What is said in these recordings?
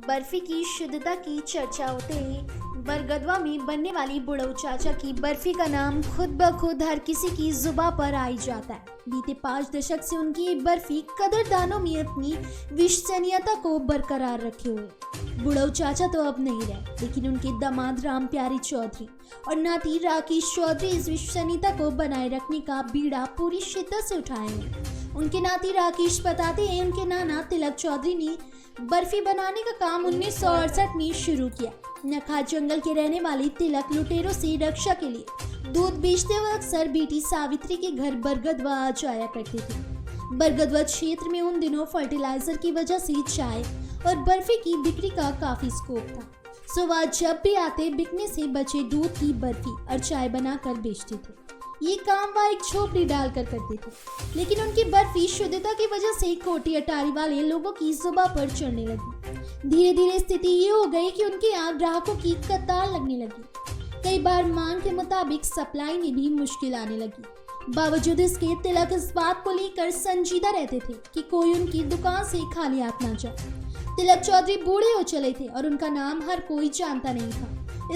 बर्फी की शुद्धता की चर्चा होते ही बरगदवा में बनने वाली बुढ़ऊ चाचा की बर्फी का नाम खुद ब खुद हर किसी की जुबां पर आ ही जाता है। बीते 5 दशक से उनकी ये बर्फी कदरदानों में अपनी विश्वसनीयता को बरकरार रखे हुए। बुढ़ऊ चाचा तो अब नहीं रहे, लेकिन उनके दामाद राम प्यारे चौधरी और नाती राकेश चौधरी इस विश्वसनीयता को बनाए रखने का बीड़ा पूरी शिद्दत से उठाए हैं। उनके नाती राकेश बताते हैं, उनके नाना तिलक चौधरी ने बर्फी बनाने का काम 1968 में शुरू किया। नखा जंगल के रहने वाले तिलक लुटेरों से रक्षा के लिए दूध बेचते वक्त अक्सर बेटी सावित्री के घर बरगदवा आ जाया करते थे। बरगदवा क्षेत्र में उन दिनों फर्टिलाइजर की वजह से चाय और बर्फी की बिक्री का काफी स्कोप था। सो वह जब भी आते बिकने से बचे दूध की बर्फी और चाय बनाकर बेचते थे। ये काम वह एक झोपड़ी डालकर करते थे, लेकिन उनकी बर्फी शुद्धता की वजह से कोटी अटारी वाले लोगों की जुबां पर चढ़ने लगी। धीरे धीरे स्थिति ये हो गई कि उनके यहाँ ग्राहकों की कतार लगने लगी। कई बार मांग के मुताबिक सप्लाई में भी मुश्किल आने लगी। बावजूद इसके तिलक इस बात को लेकर संजीदा रहते थे कि कोई उनकी दुकान से खाली हाथ ना जाए। तिलक चौधरी बूढ़े हो चले थे और उनका नाम हर कोई जानता नहीं था,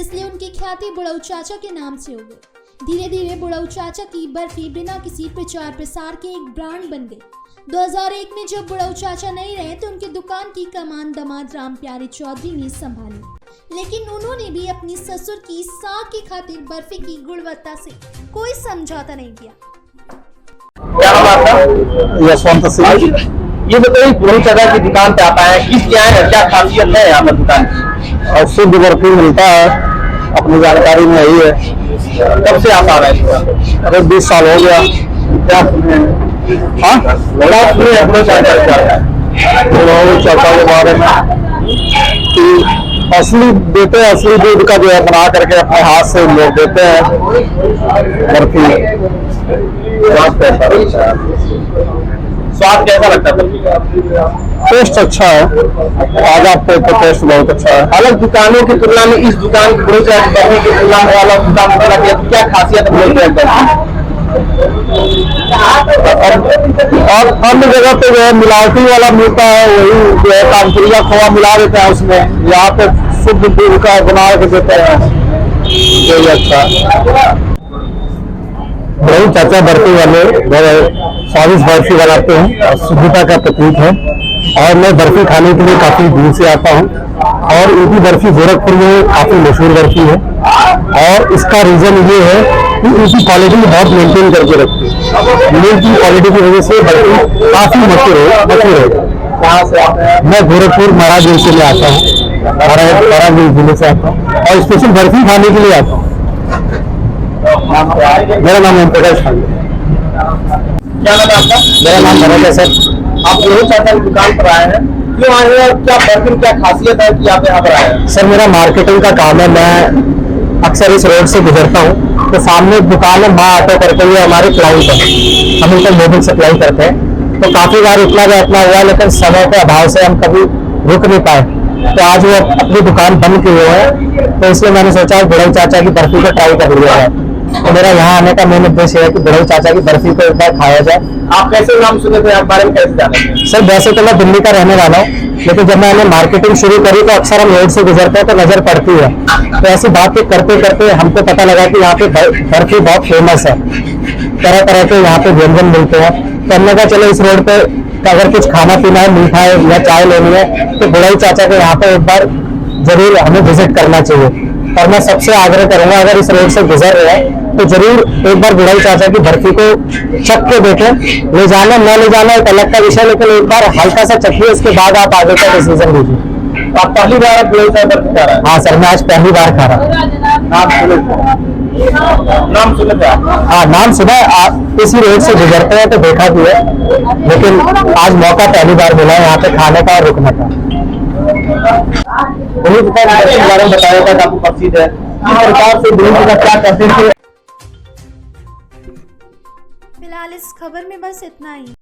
इसलिए उनकी ख्याति बुढ़ऊ चाचा के नाम से हो गई। धीरे धीरे बुढ़ऊ चाचा की बर्फी बिना किसी प्रचार प्रसार के एक ब्रांड बन गई। 2001 में जब बुढ़ऊ चाचा नहीं रहे तो उनकी दुकान की कमान दामाद राम प्यारे चौधरी ने संभाली, लेकिन उन्होंने भी अपनी ससुर की साख की खातिर बर्फी की गुणवत्ता से कोई समझौता नहीं किया। क्या नाम आपका? यशवंत सिंह। ये बताइए, बुढ़ऊ चाचा की दुकान पे आता है, किस क्या है, क्या खासियत है यहाँ पर दुकान की? और शुद्ध बर्फी मिलता है, अपनी जानकारी में यही है। कब से आप आ रहे हैं? अरे 20 साल हो गया। क्या सुने? हाँ, बड़ा सुने हैं बुढ़ऊ चाचा के बारे में कि असली देते हैं, असली दूध का जो है बना करके अपने हाथ से लोग देते हैं बर्फी। स्वाद कैसा लगता है? टेस्ट अच्छा है, आज आपको टेस्ट बहुत अच्छा है। अलग दुकानों की तुलना में इस दुकान की बुढ़ऊ चाचा की बर्फी की तुलना में अलग दुकान की तुलना में क्या खासियत है बुढ़ऊ चाचा की? और अन्य जगह पे जो है मिलावटी वाला मिलता है, वही जो है कानपुरिया खोआ मिला देते हैं उसमें। यहाँ पे शुद्ध दूध का बना के देते हैं, यही अच्छा। बुढ़ऊ चाचा बर्फी वाले स्वादिष्ट बर्फी बनाते हैं और शुद्धता का प्रतीक है। और मैं बर्फी खाने के लिए काफी दूर से आता हूँ और उनकी बर्फी गोरखपुर में काफी मशहूर बर्फी है। और इसका रीजन ये है कि उनकी क्वालिटी बहुत मेंटेन करके रखती है। मीट की क्वालिटी की वजह से बर्फी काफी मशहूर है। कहाँ से आप हैं? मैं गोरखपुर महाराजगंज से मैं आता हूँ, महाराजगंज जिले से आता हूँ और स्पेशल बर्फी खाने के लिए आता हूँ। मेरा नाम ओम प्रकाश है। क्या नाम है आपका? मेरा नाम भरत है सर। आप बुढ़ऊ चाचा की दुकान पर आए हैं, क्यों आए हैं और क्या बर्फी क्या खासियत है कि आप यहाँ पर आए हैं? सर मेरा मार्केटिंग का काम है, मैं अक्सर इस रोड से गुजरता हूँ तो सामने एक दुकान है माँ ऑटो करके, ये हमारे क्लाइंट है, हम उनका मोबाइल सप्लाई करते हैं। तो काफी बार इतना हुआ, लेकिन समय के अभाव से हम कभी रुक नहीं पाए। तो आज वो अपनी दुकान बंद किए हुए हैं, तो इसलिए मैंने सोचा बुढ़ऊ चाचा की बर्फी को ट्राई कर लिया है। तो मेरा यहाँ आने का मेन उद्देश्य है कि बुढ़ऊ चाचा की बर्फी को एक बार खाया जाए। आप कैसे नाम सुने थे, आप बारे में कैसे जाने थे? सर वैसे तो मैं दिल्ली का रहने वाला हूँ, लेकिन जब मैंने मार्केटिंग शुरू करी तो अक्सर हम रोड से गुजरते हैं तो नजर पड़ती है। तो ऐसी बातें करते करते हमको पता लगा कि यहाँ पे बर्फी बहुत फेमस है, तरह तरह के यहाँ पे व्यंजन मिलते हैं। तो हमने कहा चलो इस रोड पे अगर कुछ खाना पीना है, मीठा है या चाय लेनी है तो बुढ़ऊ चाचा के यहाँ पे एक बार जरूर हमें विजिट करना चाहिए। और मैं सबसे आग्रह करूंगा, अगर इस रोड से गुजर रहे हैं तो जरूर एक बार बुढ़ऊ चाचा की बर्फी को चख के देखें। ले जाना न ले जाना एक अलग का विषय, लेकिन एक बार हल्का सा चखिए, इसके बाद आप आगे का डिसीजन लीजिए। आप पहली बार बुढ़ऊ चाचा बर्फी खा रहे हैं? हाँ सर, मैं आज पहली बार खा रहा हूँ। नाम सुने थे आप? हाँ नाम सुना है, आप इसी रोड से गुजरते हैं तो देखा भी है, लेकिन आज मौका पहली बार मिला है यहाँ पे खाने का और रुकने का। बुढ़ऊ चाचा के बारे में बताया था, काफी प्रसिद्ध है, किस प्रकार से बुढ़ऊ चाचा क्या करते थे? फिलहाल इस खबर में बस इतना ही।